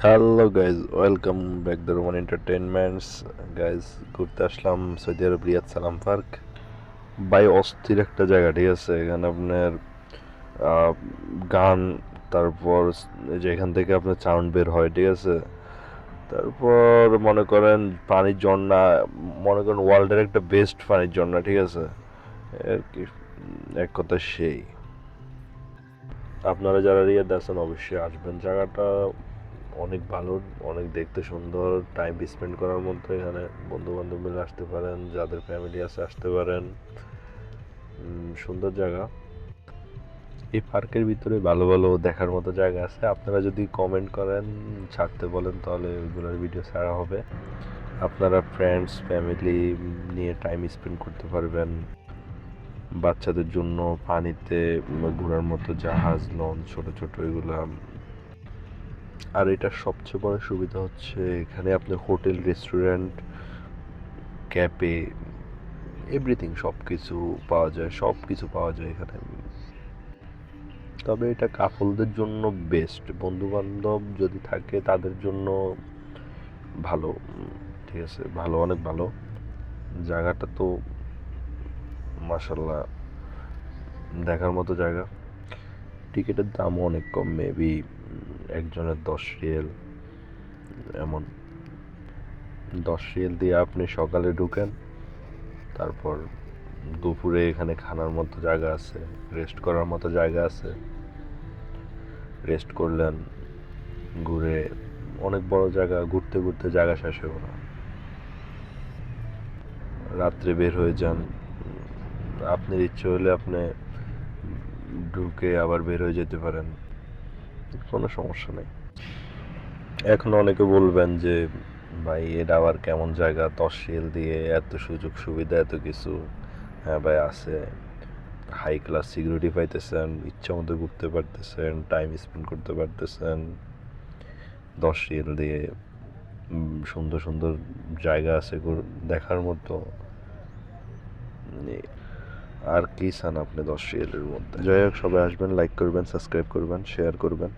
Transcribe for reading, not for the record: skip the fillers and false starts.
Hello guys, welcome back the Roman entertainments. Guys, ঘুরতে আসলাম Saudi আরব রিয়াদ সালাম park. By অস্থির একটা জায়গা, ঠিক আছে। এখানে আপনার আহ, গান, তারপর এই যে এখান থেকে আপনার সাউন্ড বের হয়, ঠিক আছে। তারপর মনে করেন পানির ঝর্ণা, মনে করেন ওয়ার্ল্ডের একটা বেস্ট পানির ঝর্ণা, ঠিক আছে। আর কি, এক কথা সেই। আপনারা যারা রিয়াদ আছেন অবশ্যই আসবেন। জায়গাটা অনেক ভালো, অনেক দেখতে সুন্দর, টাইম স্পেন্ড করার মধ্যে। এখানে বন্ধু বান্ধব মিলে আসতে পারেন, যাদের ফ্যামিলি আছে আসতে পারেন। সুন্দর জায়গা। এই পার্কের ভিতরে ভালো ভালো দেখার মতো জায়গা আছে। আপনারা যদি কমেন্ট করেন, ছাড়তে বলেন, তাহলে ওইগুলোর ভিডিও ছাড়া হবে। আপনারা ফ্রেন্ডস ফ্যামিলি নিয়ে টাইম স্পেন্ড করতে পারবেন। বাচ্চাদের জন্য পানিতে ঘোরার মতো জাহাজ, লঞ্চ, ছোট ছোট এগুলা। আর এটার সবচেয়ে বড় সুবিধা হচ্ছে এখানে আপনি হোটেল, রেস্টুরেন্ট, ক্যাফে, এভরিথিং সব কিছু পাওয়া যায় এখানে। তবে এটা কাপলদের জন্য বেস্ট, বন্ধু বান্ধব যদি থাকে তাদের জন্য ভালো। ঠিক আছে, ভালো, অনেক ভালো। জায়গাটা তো মাশাল্লাহ দেখার মতো জায়গা। টিকিটের দামও অনেক কম, মেবি একজনের 10 রিয়েল এমন। 10 রিয়েল দিয়ে আপনি সকালে ঢুকেন, তারপর দুপুরে এখানে খানার মতো জায়গা আছে, রেস্ট করার মতো জায়গা আছে। রেস্ট করলেন, ঘুরে, অনেক বড় জায়গা, ঘুরতে ঘুরতে জায়গা শেষ হবে না। রাত্রে বের হয়ে যান, আপনার ইচ্ছে হলে আপনি ঢুকে আবার বের হয়ে যেতে পারেন, কোনো সমস্যা নেই। এখন অনেকে বলবেন যে ভাই এটা আবার কেমন জায়গা, 10 রিয়েল দিয়ে এত সুযোগ সুবিধা, এত কিছু। হ্যাঁ ভাই, আছে। হাই ক্লাস সিকিউরিটি পাইতেছেন, ইচ্ছা মতো ঘুরতে পারতেছেন, টাইম স্পেন্ড করতে পারতেছেন 10 রিয়েল দিয়ে। সুন্দর সুন্দর জায়গা আছে দেখার মতো। আর কি চান আপনি 10 রিয়েলের মধ্যে? যাই হোক, সবাই আসবেন, লাইক করবেন, সাবস্ক্রাইব করবেন, শেয়ার করবেন।